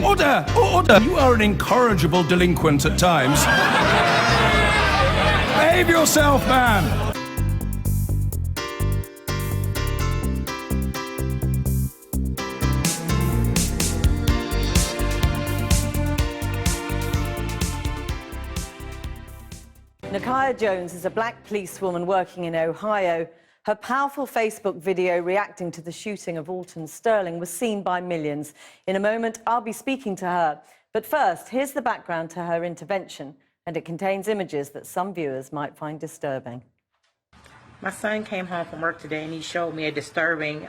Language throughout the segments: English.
Order! Order! You are an incorrigible delinquent at times. Behave yourself, man! Nakia Jones is a black policewoman working in Ohio. Her powerful Facebook video reacting to the shooting of Alton Sterling was seen by millions. In a moment, I'll be speaking to her. But first, here's the background to her intervention, and it contains images that some viewers might find disturbing. My son came home from work today and he showed me a disturbing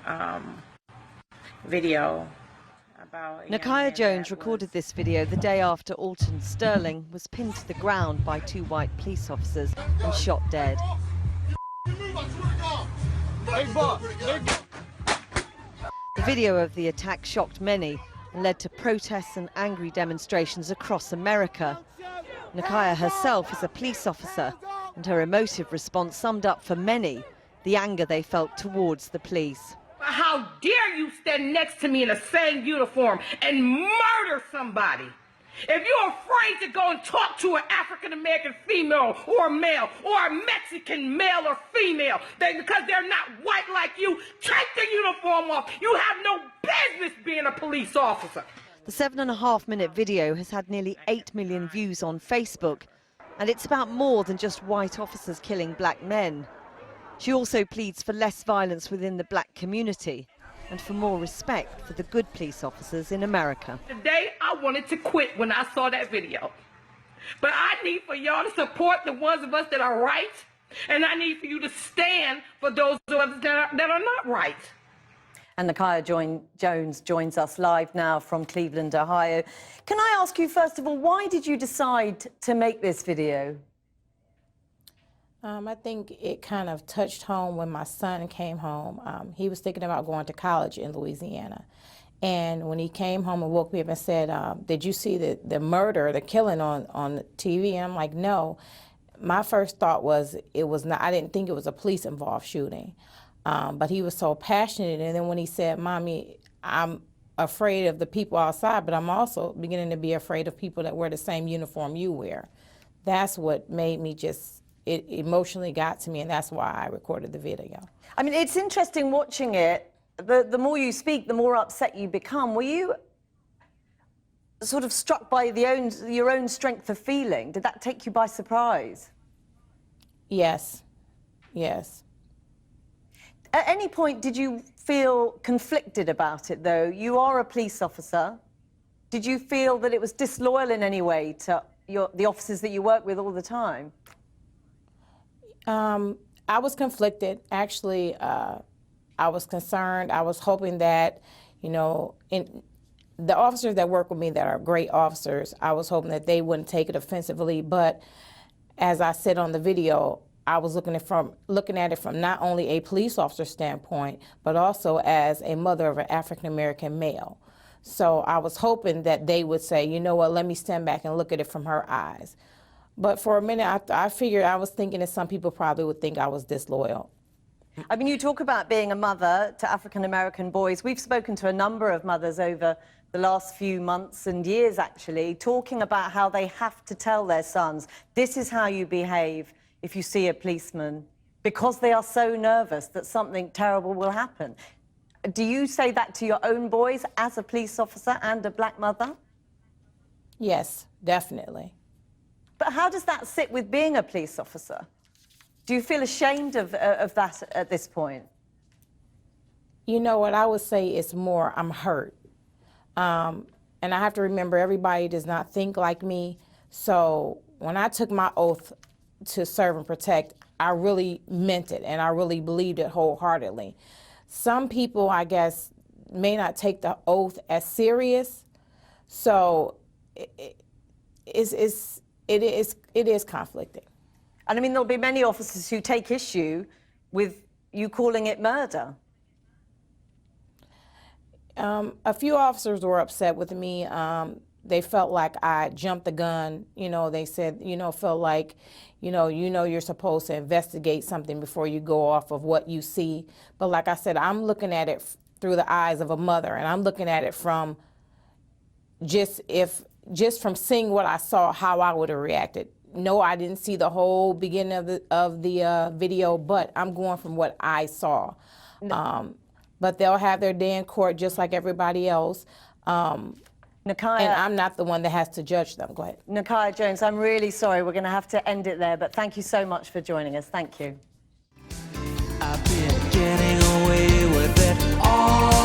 video. Nakia Jones recorded this video the day after Alton Sterling was pinned to the ground by two white police officers and shot dead. The video of the attack shocked many and led to protests and angry demonstrations across America. Nakia herself is a police officer, and her emotive response summed up for many the anger they felt towards the police. How dare you stand next to me in the same uniform and murder somebody? If you're afraid to go and talk to an African-American female or a male or a Mexican male or female, because they're not white like you, take the uniform off. You have no business being a police officer. The 7.5-minute video has had nearly 8 million views on Facebook, and it's about more than just white officers killing black men. She also pleads for less violence within the black community and for more respect for the good police officers in America. Today, I wanted to quit when I saw that video. But I need for y'all to support the ones of us that are right, and I need for you to stand for those of us that are not right. And Nakia Jones joins us live now from Cleveland, Ohio. Can I ask you, first of all, why did you decide to make this video? I think it kind of touched home when my son came home. He was thinking about going to college in Louisiana. And when he came home and woke me up and said, did you see the murder, the killing on the TV? And I'm like, no. My first thought was it was not, I didn't think it was a police involved shooting. But he was so passionate. And then when he said, Mommy, I'm afraid of the people outside, but I'm also beginning to be afraid of people that wear the same uniform you wear. That's what made me it emotionally got to me, and that's why I recorded the video. I mean, it's interesting watching it. The more you speak, the more upset you become. Were you sort of struck by your own strength of feeling? Did that take you by surprise? Yes, yes. At any point, did you feel conflicted about it, though? You are a police officer. Did you feel that it was disloyal in any way to the officers that you work with all the time? I was conflicted. Actually, I was concerned. I was hoping that, you know, the officers that work with me that are great officers, I was hoping that they wouldn't take it offensively. But as I said on the video, I was looking at it from not only a police officer standpoint, but also as a mother of an African-American male. So I was hoping that they would say, you know what, let me stand back and look at it from her eyes. But for a minute, I figured, I was thinking that some people probably would think I was disloyal. I mean, you talk about being a mother to African-American boys. We've spoken to a number of mothers over the last few months and years, actually, talking about how they have to tell their sons, this is how you behave if you see a policeman, because they are so nervous that something terrible will happen. Do you say that to your own boys as a police officer and a black mother? Yes, definitely. But how does that sit with being a police officer? Do you feel ashamed of that at this point? You know what, I would say it's more, I'm hurt. And I have to remember, everybody does not think like me. So when I took my oath to serve and protect, I really meant it, and I really believed it wholeheartedly. Some people, I guess, may not take the oath as serious. So it is conflicting. And I mean, there'll be many officers who take issue with you calling it murder. A few officers were upset with me. They felt like I jumped the gun. You know, they said, felt like, you're supposed to investigate something before you go off of what you see. But like I said, I'm looking at it through the eyes of a mother, and I'm looking at it from just from seeing what I saw, how I would have reacted. No, I didn't see the whole beginning of the video, but I'm going from what I saw. But they'll have their day in court just like everybody else. Nakia, and I'm not the one that has to judge them. Go ahead. Nakia Jones, I'm really sorry. We're going to have to end it there, but thank you so much for joining us. Thank you. I've been getting away with it all.